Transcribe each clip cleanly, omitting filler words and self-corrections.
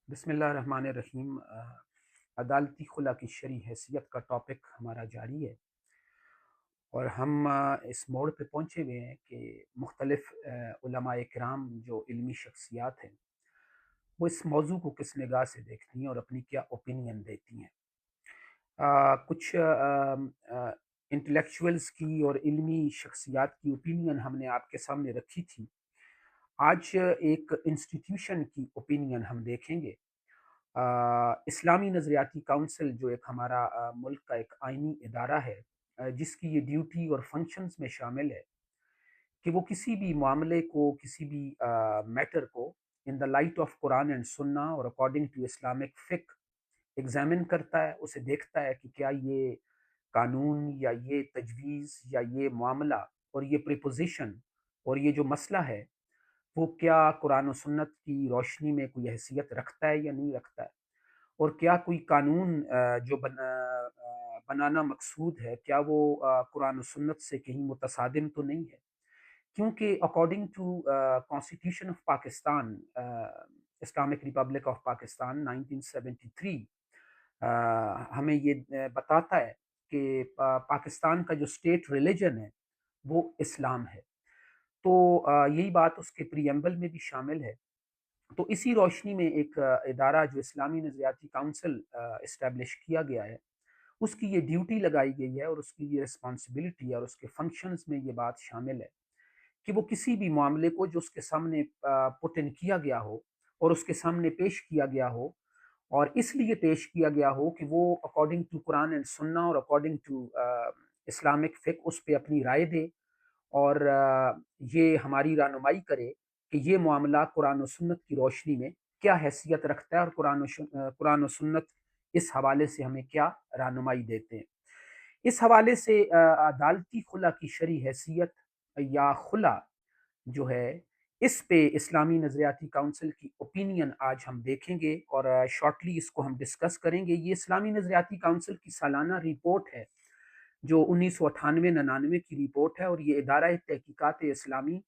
بسم اللہ الرحمن الرحیم۔ عدالتی خلا کی شرعی حیثیت کا ٹاپک ہمارا جاری ہے، اور ہم اس موڑ پہ پہنچے ہوئے ہیں کہ مختلف علماء کرام جو علمی شخصیات ہیں وہ اس موضوع کو کس نگاہ سے دیکھتی ہیں اور اپنی کیا اوپینین دیتی ہیں۔ کچھ انٹلیکچوئلز کی اور علمی شخصیات کی اوپینین ہم نے آپ کے سامنے رکھی تھی۔ آج ایک انسٹیٹیوشن کی اوپینین ہم دیکھیں گے۔ اسلامی نظریاتی کونسل جو ایک ہمارا ملک کا ایک آئینی ادارہ ہے، جس کی یہ ڈیوٹی اور فنکشنز میں شامل ہے کہ وہ کسی بھی معاملے کو، کسی بھی میٹر کو in the light of Quran and سنہ اور اکارڈنگ ٹو اسلامک فقہ ایگزامن کرتا ہے، اسے دیکھتا ہے کہ کیا یہ قانون یا یہ تجویز یا یہ معاملہ اور یہ پریپوزیشن اور یہ جو مسئلہ ہے وہ کیا قرآن و سنت کی روشنی میں کوئی حیثیت رکھتا ہے یا نہیں رکھتا ہے، اور کیا کوئی قانون جو بنانا مقصود ہے کیا وہ قرآن و سنت سے کہیں متصادم تو نہیں ہے۔ کیونکہ according to constitution of Pakistan, Islamic republic of Pakistan 1973 ہمیں یہ بتاتا ہے کہ پاکستان کا جو اسٹیٹ ریلیجن ہے وہ اسلام ہے۔ تو یہی بات اس کے پریمبل میں بھی شامل ہے۔ تو اسی روشنی میں ایک ادارہ جو اسلامی نظریاتی کونسل اسٹیبلش کیا گیا ہے، اس کی یہ ڈیوٹی لگائی گئی ہے اور اس کی یہ رسپانسبلٹی ہے اور اس کے فنکشنز میں یہ بات شامل ہے کہ وہ کسی بھی معاملے کو جو اس کے سامنے پٹن کیا گیا ہو اور اس کے سامنے پیش کیا گیا ہو، اور اس لیے پیش کیا گیا ہو کہ وہ اکارڈنگ ٹو قرآن اینڈ سنہ اور اکارڈنگ ٹو اسلامک فقہ اس پہ اپنی رائے دے، اور یہ ہماری رہنمائی کرے کہ یہ معاملہ قرآن و سنت کی روشنی میں کیا حیثیت رکھتا ہے اور قرآن و سنت اس حوالے سے ہمیں کیا رہنمائی دیتے ہیں۔ اس حوالے سے عدالتی خلا کی شرعی حیثیت یا خلا جو ہے، اس پہ اسلامی نظریاتی کونسل کی اوپینین آج ہم دیکھیں گے اور شارٹلی اس کو ہم ڈسکس کریں گے۔ یہ اسلامی نظریاتی کونسل کی سالانہ رپورٹ ہے جو 1998-99 کی رپورٹ ہے، اور یہ ادارہ تحقیقات اسلامی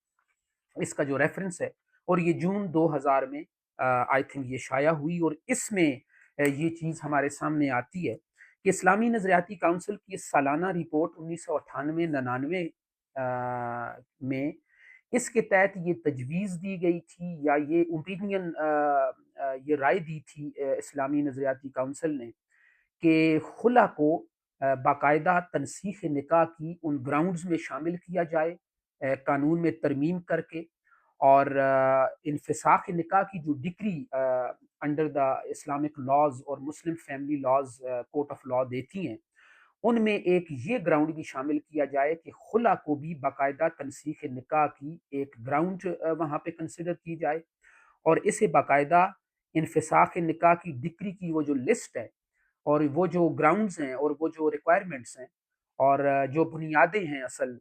اس کا جو ریفرنس ہے، اور یہ جون 2000 میں آئی تھنک یہ شائع ہوئی، اور اس میں یہ چیز ہمارے سامنے آتی ہے کہ اسلامی نظریاتی کونسل کی اس سالانہ رپورٹ 1998-99 میں اس کے تحت یہ تجویز دی گئی تھی یا یہ اوپینین، یہ رائے دی تھی اسلامی نظریاتی کونسل نے کہ خلا کو باقاعدہ تنسیخ نکاح کی ان گراؤنڈز میں شامل کیا جائے، قانون میں ترمیم کر کے، اور انفساخ نکاح کی جو degree under the Islamic laws اور Muslim family laws court of law دیتی ہیں، ان میں ایک یہ گراؤنڈ بھی شامل کیا جائے کہ خلا کو بھی باقاعدہ تنسیخ نکاح کی ایک گراؤنڈ وہاں پہ کنسیڈر کی جائے، اور اسے باقاعدہ انفساخ نکاح کی ڈگری کی وہ جو لسٹ ہے اور وہ جو گراؤنڈز ہیں اور وہ جو ریکوائرمنٹس ہیں اور جو بنیادیں ہیں اصل،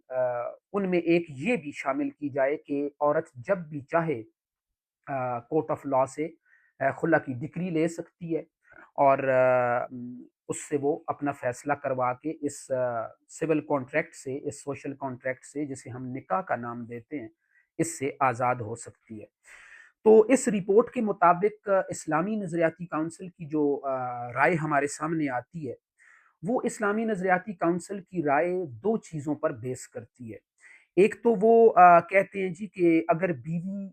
ان میں ایک یہ بھی شامل کی جائے کہ عورت جب بھی چاہے کورٹ آف لا سے خلا کی ڈگری لے سکتی ہے، اور اس سے وہ اپنا فیصلہ کروا کے اس سول کانٹریکٹ سے، اس سوشل کانٹریکٹ سے جسے ہم نکاح کا نام دیتے ہیں، اس سے آزاد ہو سکتی ہے۔ تو اس رپورٹ کے مطابق اسلامی نظریاتی کونسل کی جو رائے ہمارے سامنے آتی ہے، وہ اسلامی نظریاتی کونسل کی رائے دو چیزوں پر بیس کرتی ہے۔ ایک تو وہ کہتے ہیں جی کہ اگر بیوی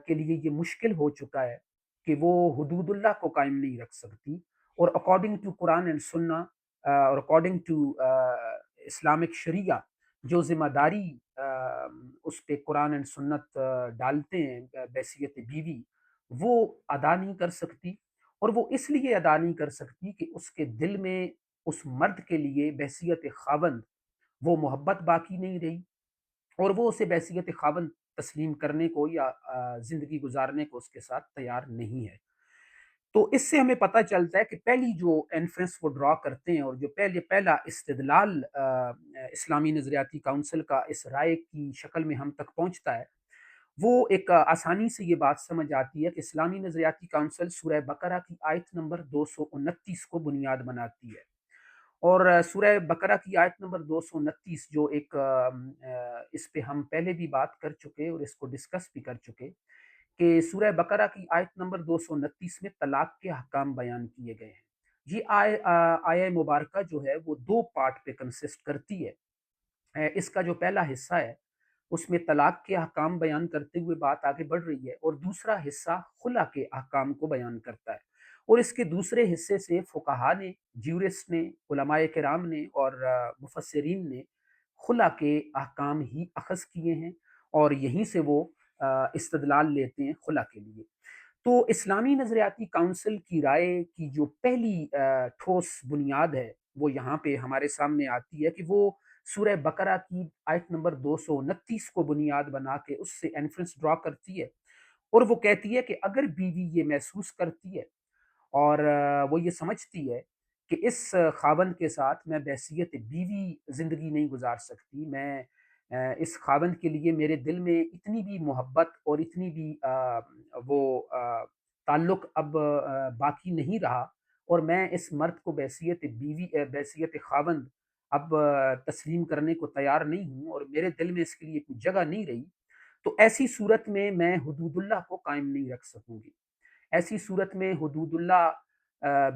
کے لیے یہ مشکل ہو چکا ہے کہ وہ حدود اللہ کو قائم نہیں رکھ سکتی، اور اکارڈنگ ٹو قرآن اینڈ سنہ اور اکارڈنگ ٹو اسلامک شریعہ جو ذمہ داری اس پہ قرآن اینڈ سنت ڈالتے ہیں بحیثیت بیوی، وہ ادا نہیں کر سکتی، اور وہ اس لیے ادا نہیں کر سکتی کہ اس کے دل میں اس مرد کے لیے بحیثیت خاوند وہ محبت باقی نہیں رہی، اور وہ اسے بحیثیت خاوند تسلیم کرنے کو یا زندگی گزارنے کو اس کے ساتھ تیار نہیں ہے۔ تو اس سے ہمیں پتہ چلتا ہے کہ پہلی جو انفرنس وہ ڈرا کرتے ہیں، اور جو پہلا استدلال اسلامی نظریاتی کونسل کا اس رائے کی شکل میں ہم تک پہنچتا ہے، وہ ایک آسانی سے یہ بات سمجھ آتی ہے کہ اسلامی نظریاتی کونسل سورہ بقرہ کی آیت نمبر 229 کو بنیاد بناتی ہے، اور سورہ بقرہ کی آیت نمبر 229 جو ایک اس پہ ہم پہلے بھی بات کر چکے اور اس کو ڈسکس بھی کر چکے کہ سورہ بقرہ کی آیت نمبر 229 میں طلاق کے احکام بیان کیے گئے ہیں۔ یہ آیہ مبارکہ جو ہے وہ دو پارٹ پہ کنسسٹ کرتی ہے۔ اس کا جو پہلا حصہ ہے اس میں طلاق کے احکام بیان کرتے ہوئے بات آگے بڑھ رہی ہے، اور دوسرا حصہ خلا کے احکام کو بیان کرتا ہے، اور اس کے دوسرے حصے سے فقہا نے، جیورسٹ نے، علماء کرام نے اور مفسرین نے خلا کے احکام ہی اخذ کیے ہیں، اور یہیں سے وہ استدلال لیتے ہیں خلا کے لیے۔ تو اسلامی نظریاتی کونسل کی رائے کی جو پہلی ٹھوس بنیاد ہے وہ یہاں پہ ہمارے سامنے آتی ہے کہ وہ سورہ بقرہ کی آیت نمبر 229 کو بنیاد بنا کے اس سے انفرنس ڈرا کرتی ہے، اور وہ کہتی ہے کہ اگر بیوی یہ محسوس کرتی ہے اور وہ یہ سمجھتی ہے کہ اس خاوند کے ساتھ میں بحیثیت بیوی زندگی نہیں گزار سکتی، میں اس خاوند کے لیے میرے دل میں اتنی بھی محبت اور اتنی بھی وہ تعلق اب باقی نہیں رہا، اور میں اس مرد کو بحیثیت بیوی بحیثیت خاوند اب تسلیم کرنے کو تیار نہیں ہوں، اور میرے دل میں اس کے لیے کوئی جگہ نہیں رہی، تو ایسی صورت میں حدود اللہ کو قائم نہیں رکھ سکوں گی۔ ایسی صورت میں حدود اللہ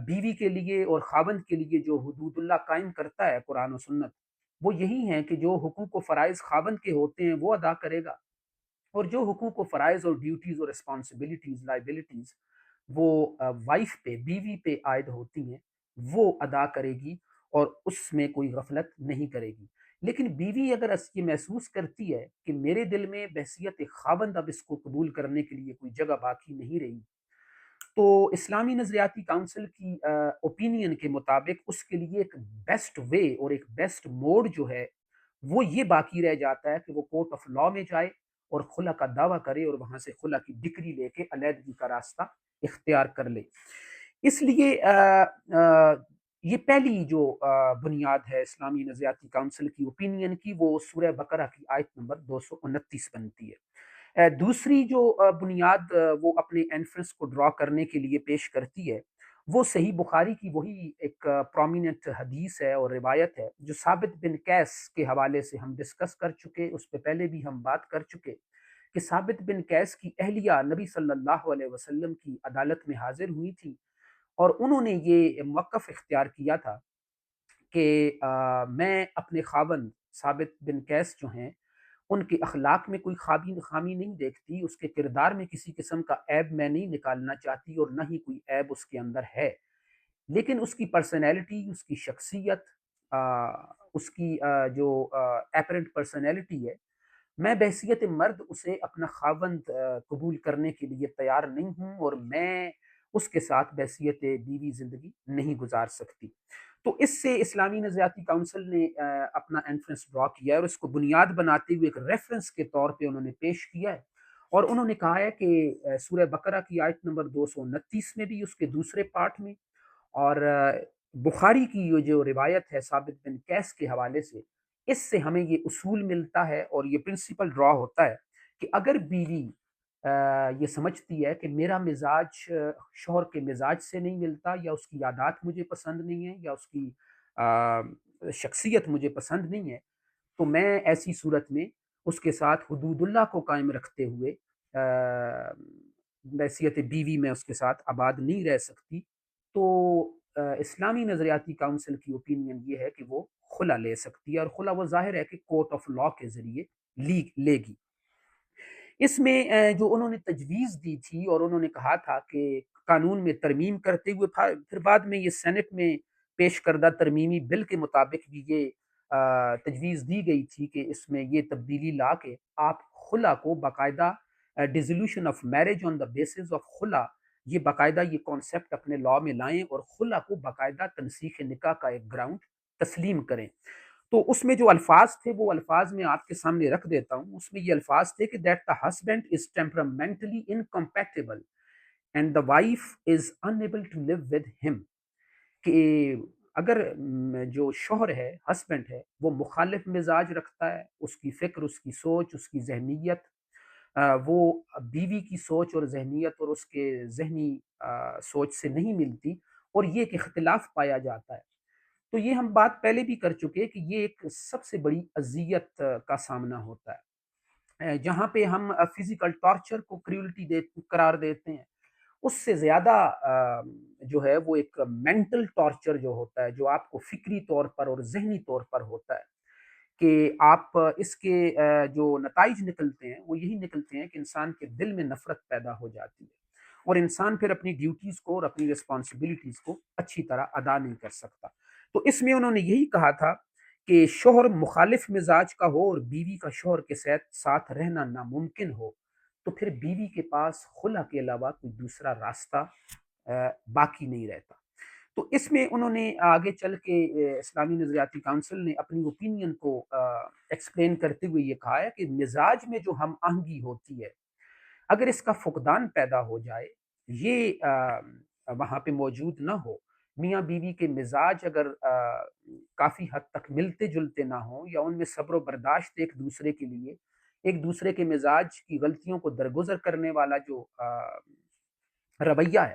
بیوی کے لیے اور خاوند کے لیے جو حدود اللہ قائم کرتا ہے قرآن و سنت، وہ یہی ہیں کہ جو حقوق و فرائض خاوند کے ہوتے ہیں وہ ادا کرے گا، اور جو حقوق و فرائض اور ڈیوٹیز اور رسپانسبلٹیز لائبلٹیز وہ وائف پہ، بیوی پہ عائد ہوتی ہیں، وہ ادا کرے گی، اور اس میں کوئی غفلت نہیں کرے گی۔ لیکن بیوی اگر یہ محسوس کرتی ہے کہ میرے دل میں بحیثیت خاوند اب اس کو قبول کرنے کے لیے کوئی جگہ باقی نہیں رہی، تو اسلامی نظریاتی کونسل کی اوپینین کے مطابق اس کے لیے ایک بیسٹ وے اور ایک بیسٹ موڈ جو ہے وہ یہ باقی رہ جاتا ہے کہ وہ کورٹ آف لاء میں جائے اور خلا کا دعویٰ کرے، اور وہاں سے خلا کی ڈگری لے کے علیحدگی کا راستہ اختیار کر لے۔ اس لیے یہ پہلی جو بنیاد ہے اسلامی نظریاتی کونسل کی اوپینین کی، وہ سورہ بقرہ کی آیت نمبر 229 بنتی ہے۔ دوسری جو بنیاد وہ اپنے انفرنس کو ڈرا کرنے کے لیے پیش کرتی ہے، وہ صحیح بخاری کی وہی ایک پرومیننٹ حدیث ہے اور روایت ہے جو ثابت بن قیس کے حوالے سے ہم ڈسکس کر چکے، اس پہ پہلے بھی ہم بات کر چکے کہ ثابت بن قیس کی اہلیہ نبی صلی اللہ علیہ وسلم کی عدالت میں حاضر ہوئی تھی، اور انہوں نے یہ موقف اختیار کیا تھا کہ میں اپنے خاوند ثابت بن قیس جو ہیں ان کے اخلاق میں کوئی خامی نہیں دیکھتی، اس کے کردار میں کسی قسم کا عیب میں نہیں نکالنا چاہتی، اور نہ ہی کوئی عیب اس کے اندر ہے، لیکن اس کی پرسنالٹی، اس کی شخصیت، اس کی جو اپیرنٹ پرسنالٹی ہے، میں بحیثیت مرد اسے اپنا خاوند قبول کرنے کے لیے تیار نہیں ہوں، اور میں اس کے ساتھ بحیثیت بیوی زندگی نہیں گزار سکتی۔ تو اس سے اسلامی نظریاتی کونسل نے اپنا انفرنس ڈرا کیا ہے، اور اس کو بنیاد بناتے ہوئے ایک ریفرنس کے طور پہ انہوں نے پیش کیا ہے، اور انہوں نے کہا ہے کہ سورہ بقرہ کی آیت نمبر 229 میں بھی، اس کے دوسرے پارٹ میں، اور بخاری کی یہ جو روایت ہے ثابت بن قیس کے حوالے سے، اس سے ہمیں یہ اصول ملتا ہے اور یہ پرنسپل ڈرا ہوتا ہے کہ اگر بیوی یہ سمجھتی ہے کہ میرا مزاج شوہر کے مزاج سے نہیں ملتا، یا اس کی عادات مجھے پسند نہیں ہے، یا اس کی شخصیت مجھے پسند نہیں ہے، تو میں ایسی صورت میں اس کے ساتھ حدود اللہ کو قائم رکھتے ہوئے بحیثیت بیوی میں اس کے ساتھ آباد نہیں رہ سکتی۔ تو اسلامی نظریاتی کونسل کی اوپینین یہ ہے کہ وہ خلا لے سکتی ہے، اور خلا وہ ظاہر ہے کہ کورٹ آف لاء کے ذریعے لے گی۔ اس میں جو انہوں نے تجویز دی تھی، اور انہوں نے کہا تھا کہ قانون میں ترمیم کرتے ہوئے، پھر بعد میں یہ سینٹ میں پیش کردہ ترمیمی بل کے مطابق بھی یہ تجویز دی گئی تھی کہ اس میں یہ تبدیلی لا کے آپ خلا کو باقاعدہ dissolution of marriage on the basis of خلا، یہ باقاعدہ یہ کانسیپٹ اپنے لاء میں لائیں، اور خلا کو باقاعدہ تنسیخ نکاح کا ایک گراؤنڈ تسلیم کریں۔ تو اس میں جو الفاظ تھے وہ الفاظ میں آپ کے سامنے رکھ دیتا ہوں۔ اس میں یہ الفاظ تھے کہ that the husband is temperamentally incompatible and the wife is unable to live with him, کہ اگر جو شوہر ہے، ہسبینڈ ہے، وہ مخالف مزاج رکھتا ہے، اس کی فکر، اس کی سوچ، اس کی ذہنیت وہ بیوی کی سوچ اور ذہنیت اور اس کے ذہنی سوچ سے نہیں ملتی، اور یہ ایک اختلاف پایا جاتا ہے، تو یہ ہم بات پہلے بھی کر چکے کہ یہ ایک سب سے بڑی اذیت کا سامنا ہوتا ہے۔ جہاں پہ ہم فزیکل ٹارچر کو کریولٹی قرار دیتے ہیں، اس سے زیادہ جو ہے وہ ایک مینٹل ٹارچر جو ہوتا ہے، جو آپ کو فکری طور پر اور ذہنی طور پر ہوتا ہے، کہ آپ اس کے جو نتائج نکلتے ہیں وہ یہی نکلتے ہیں کہ انسان کے دل میں نفرت پیدا ہو جاتی ہے، اور انسان پھر اپنی ڈیوٹیز کو اور اپنی رسپانسبلٹیز کو اچھی طرح ادا نہیں کر سکتا۔ تو اس میں انہوں نے یہی کہا تھا کہ شوہر مخالف مزاج کا ہو اور بیوی کا شوہر کے ساتھ رہنا ناممکن ہو، تو پھر بیوی کے پاس خلا کے علاوہ کوئی دوسرا راستہ باقی نہیں رہتا۔ تو اس میں انہوں نے آگے چل کے اسلامی نظریاتی کونسل نے اپنی اوپینین کو ایکسپلین کرتے ہوئے یہ کہا ہے کہ مزاج میں جو ہم آہنگی ہوتی ہے، اگر اس کا فقدان پیدا ہو جائے، یہ وہاں پہ موجود نہ ہو، میاں بیوی کے مزاج اگر کافی حد تک ملتے جلتے نہ ہوں، یا ان میں صبر و برداشت ایک دوسرے کے لیے، ایک دوسرے کے مزاج کی غلطیوں کو درگزر کرنے والا جو رویہ ہے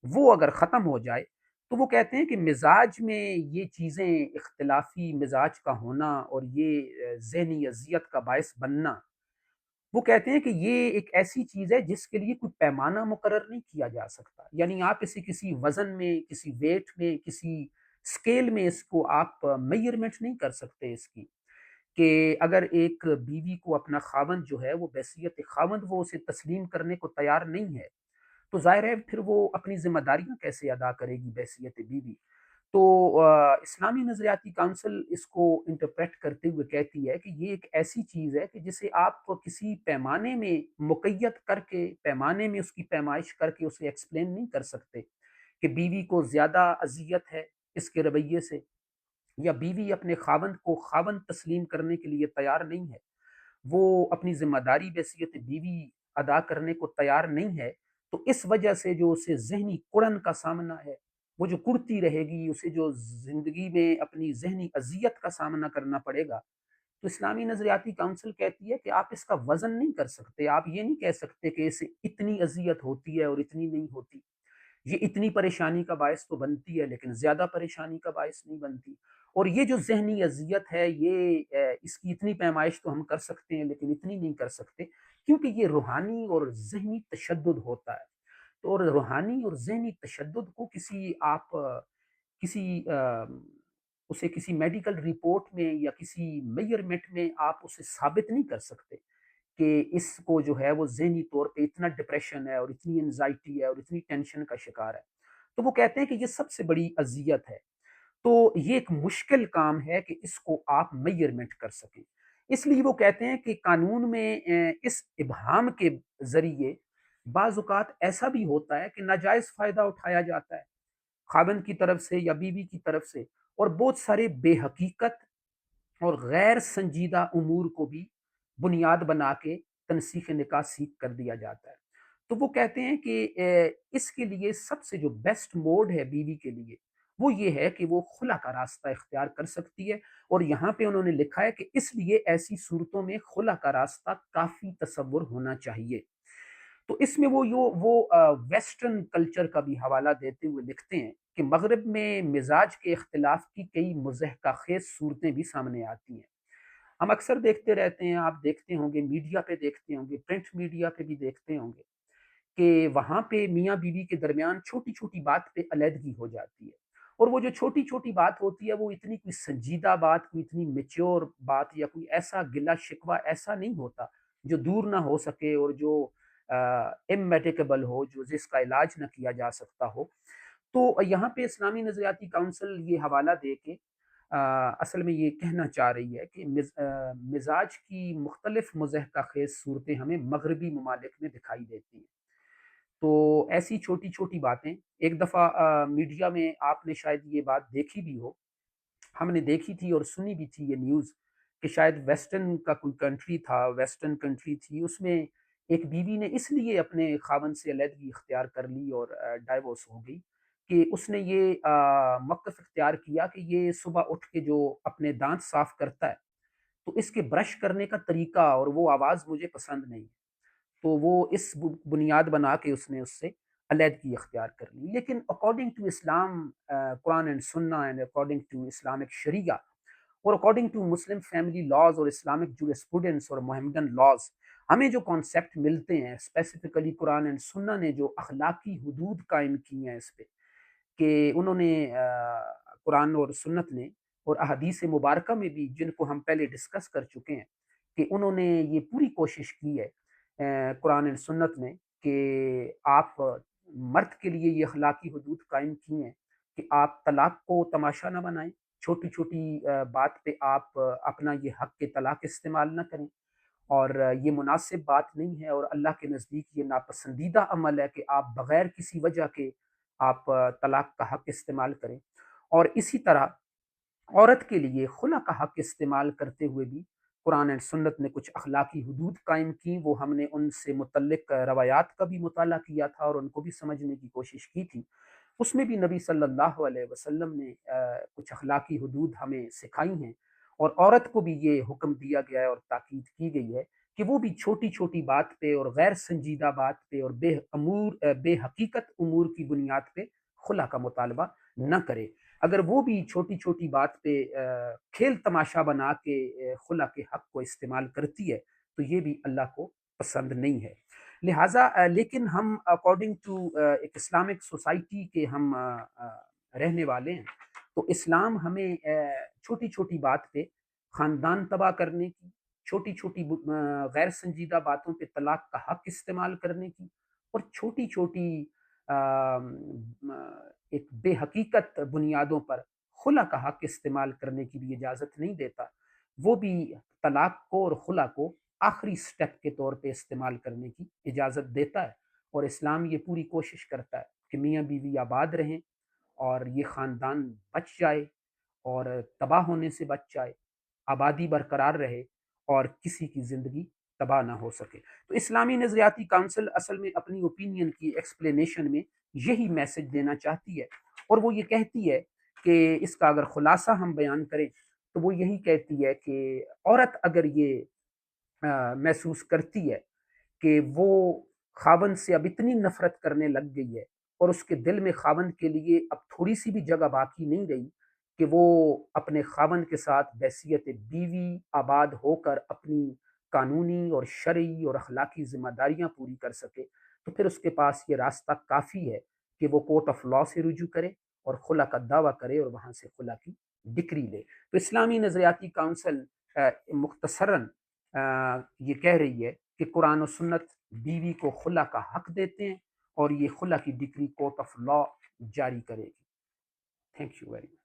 وہ اگر ختم ہو جائے، تو وہ کہتے ہیں کہ مزاج میں یہ چیزیں، اختلافی مزاج کا ہونا اور یہ ذہنی اذیت کا باعث بننا، وہ کہتے ہیں کہ یہ ایک ایسی چیز ہے جس کے لیے کوئی پیمانہ مقرر نہیں کیا جا سکتا، یعنی آپ اسے کسی وزن میں، کسی ویٹ میں، کسی اسکیل میں اس کو آپ میئرمنٹ نہیں کر سکتے اس کی، کہ اگر ایک بیوی کو اپنا خاوند جو ہے وہ بحیثیت خاوند وہ اسے تسلیم کرنے کو تیار نہیں ہے، تو ظاہر ہے پھر وہ اپنی ذمہ داریاں کیسے ادا کرے گی بحیثیت بیوی۔ تو اسلامی نظریاتی کونسل اس کو انٹرپریٹ کرتے ہوئے کہتی ہے کہ یہ ایک ایسی چیز ہے کہ جسے آپ کو کسی پیمانے میں مقید کر کے، پیمانے میں اس کی پیمائش کر کے اسے ایکسپلین نہیں کر سکتے، کہ بیوی کو زیادہ اذیت ہے اس کے رویے سے، یا بیوی اپنے خاوند کو خاوند تسلیم کرنے کے لیے تیار نہیں ہے، وہ اپنی ذمہ داری بحیثیت بیوی ادا کرنے کو تیار نہیں ہے، تو اس وجہ سے جو اسے ذہنی کڑن کا سامنا ہے، وہ جو کڑتی رہے گی، اسے جو زندگی میں اپنی ذہنی اذیت کا سامنا کرنا پڑے گا، تو اسلامی نظریاتی کونسل کہتی ہے کہ آپ اس کا وزن نہیں کر سکتے، آپ یہ نہیں کہہ سکتے کہ اسے اتنی اذیت ہوتی ہے اور اتنی نہیں ہوتی، یہ اتنی پریشانی کا باعث تو بنتی ہے لیکن زیادہ پریشانی کا باعث نہیں بنتی، اور یہ جو ذہنی اذیت ہے، یہ اس کی اتنی پیمائش تو ہم کر سکتے ہیں لیکن اتنی نہیں کر سکتے، کیونکہ یہ روحانی اور ذہنی تشدد ہوتا ہے۔ تو اور روحانی اور ذہنی تشدد کو کسی آپ کسی اسے کسی میڈیکل رپورٹ میں یا کسی میئرمنٹ میں آپ اسے ثابت نہیں کر سکتے کہ اس کو جو ہے وہ ذہنی طور پہ اتنا ڈپریشن ہے اور اتنی انزائٹی ہے اور اتنی ٹینشن کا شکار ہے۔ تو وہ کہتے ہیں کہ یہ سب سے بڑی اذیت ہے، تو یہ ایک مشکل کام ہے کہ اس کو آپ میئرمنٹ کر سکیں۔ اس لیے وہ کہتے ہیں کہ قانون میں اس ابہام کے ذریعے بعض اوقات ایسا بھی ہوتا ہے کہ ناجائز فائدہ اٹھایا جاتا ہے، خاوند کی طرف سے یا بیوی کی طرف سے، اور بہت سارے بے حقیقت اور غیر سنجیدہ امور کو بھی بنیاد بنا کے تنسیخ نکاح سیکھ کر دیا جاتا ہے۔ تو وہ کہتے ہیں کہ اس کے لیے سب سے جو بیسٹ موڈ ہے بیوی کے لیے، وہ یہ ہے کہ وہ خلا کا راستہ اختیار کر سکتی ہے، اور یہاں پہ انہوں نے لکھا ہے کہ اس لیے ایسی صورتوں میں خلا کا راستہ کافی تصور ہونا چاہیے۔ تو اس میں وہ ویسٹرن کلچر کا بھی حوالہ دیتے ہوئے لکھتے ہیں کہ مغرب میں مزاج کے اختلاف کی کئی مضحکہ خیز صورتیں بھی سامنے آتی ہیں۔ ہم اکثر دیکھتے رہتے ہیں، آپ دیکھتے ہوں گے، میڈیا پہ دیکھتے ہوں گے، پرنٹ میڈیا پہ بھی دیکھتے ہوں گے، کہ وہاں پہ میاں بیوی کے درمیان چھوٹی چھوٹی بات پہ علیحدگی ہو جاتی ہے، اور وہ جو چھوٹی چھوٹی بات ہوتی ہے وہ اتنی کوئی سنجیدہ بات، کوئی اتنی میچور بات، یا کوئی ایسا گلا شکوہ ایسا نہیں ہوتا جو دور نہ ہو سکے اور جو اممیڈیکیبل ہو، جو جس کا علاج نہ کیا جا سکتا ہو۔ تو یہاں پہ اسلامی نظریاتی کونسل یہ حوالہ دے کے اصل میں یہ کہنا چاہ رہی ہے کہ مزاج کی مختلف مضحکہ خیز صورتیں ہمیں مغربی ممالک میں دکھائی دیتی ہیں۔ تو ایسی چھوٹی چھوٹی باتیں، ایک دفعہ میڈیا میں آپ نے شاید یہ بات دیکھی بھی ہو، ہم نے دیکھی تھی اور سنی بھی تھی یہ نیوز، کہ شاید ویسٹرن کا کوئی کنٹری تھا، ویسٹرن کنٹری تھی، اس میں ایک بیوی نے اس لیے اپنے خاوند سے علیحدگی اختیار کر لی اور ڈائیورس ہو گئی، کہ اس نے یہ موقف اختیار کیا کہ یہ صبح اٹھ کے جو اپنے دانت صاف کرتا ہے، تو اس کے برش کرنے کا طریقہ اور وہ آواز مجھے پسند نہیں، تو وہ اس بنیاد بنا کے اس نے اس سے علیحدگی اختیار کر لی۔ لیکن according to Islam, Quran and سنہ اینڈ اکارڈنگ ٹو اسلامک شریعہ اور according to Muslim family laws اور اسلامک جورسپروڈنس اور محمدن لاز، ہمیں جو کانسیپٹ ملتے ہیں اسپیسیفکلی قرآن اینڈ سنہ نے جو اخلاقی حدود قائم کی ہیں اس پہ، کہ انہوں نے قرآن اور سنت نے اور احادیث مبارکہ میں بھی، جن کو ہم پہلے ڈسکس کر چکے ہیں، کہ انہوں نے یہ پوری کوشش کی ہے قرآن اور سنت نے، کہ آپ مرد کے لیے یہ اخلاقی حدود قائم کی ہیں کہ آپ طلاق کو تماشا نہ بنائیں، چھوٹی چھوٹی بات پہ آپ اپنا یہ حق کے طلاق استعمال نہ کریں، اور یہ مناسب بات نہیں ہے، اور اللہ کے نزدیک یہ ناپسندیدہ عمل ہے کہ آپ بغیر کسی وجہ کے آپ طلاق کا حق استعمال کریں۔ اور اسی طرح عورت کے لیے خلا کا حق استعمال کرتے ہوئے بھی قرآن اینڈ سنت نے کچھ اخلاقی حدود قائم کی، وہ ہم نے ان سے متعلق روایات کا بھی مطالعہ کیا تھا اور ان کو بھی سمجھنے کی کوشش کی تھی۔ اس میں بھی نبی صلی اللہ علیہ وسلم نے کچھ اخلاقی حدود ہمیں سکھائی ہیں، اور عورت کو بھی یہ حکم دیا گیا ہے اور تاکید کی گئی ہے کہ وہ بھی چھوٹی چھوٹی بات پہ اور غیر سنجیدہ بات پہ اور بے حقیقت امور کی بنیاد پہ خلا کا مطالبہ نہ کرے۔ اگر وہ بھی چھوٹی چھوٹی بات پہ کھیل تماشا بنا کے خلا کے حق کو استعمال کرتی ہے تو یہ بھی اللہ کو پسند نہیں ہے۔ لہٰذا لیکن ہم اکارڈنگ ٹو ایک اسلامک سوسائٹی کے ہم رہنے والے ہیں، تو اسلام ہمیں چھوٹی چھوٹی بات پہ خاندان تباہ کرنے کی، چھوٹی چھوٹی غیر سنجیدہ باتوں پہ طلاق کا حق استعمال کرنے کی، اور چھوٹی چھوٹی ایک بے حقیقت بنیادوں پر خلا کا حق استعمال کرنے کی بھی اجازت نہیں دیتا۔ وہ بھی طلاق کو اور خلا کو آخری سٹیپ کے طور پہ استعمال کرنے کی اجازت دیتا ہے، اور اسلام یہ پوری کوشش کرتا ہے کہ میاں بیوی آباد رہیں اور یہ خاندان بچ جائے اور تباہ ہونے سے بچ جائے، آبادی برقرار رہے اور کسی کی زندگی تباہ نہ ہو سکے۔ تو اسلامی نظریاتی کونسل اصل میں اپنی اوپینین کی ایکسپلینیشن میں یہی میسج دینا چاہتی ہے، اور وہ یہ کہتی ہے کہ اس کا اگر خلاصہ ہم بیان کریں تو وہ یہی کہتی ہے کہ عورت اگر یہ محسوس کرتی ہے کہ وہ خاوند سے اب اتنی نفرت کرنے لگ گئی ہے اور اس کے دل میں خاوند کے لیے اب تھوڑی سی بھی جگہ باقی نہیں رہی کہ وہ اپنے خاوند کے ساتھ بحیثیت بیوی آباد ہو کر اپنی قانونی اور شرعی اور اخلاقی ذمہ داریاں پوری کر سکے، تو پھر اس کے پاس یہ راستہ کافی ہے کہ وہ کورٹ آف لاء سے رجوع کرے اور خلا کا دعویٰ کرے اور وہاں سے خلا کی ڈکری لے۔ تو اسلامی نظریاتی کونسل مختصراً یہ کہہ رہی ہے کہ قرآن و سنت بیوی کو خلا کا حق دیتے ہیں اور یہ خلا کی ڈگری کورٹ آف لاء جاری کرے گی۔ Thank you very much.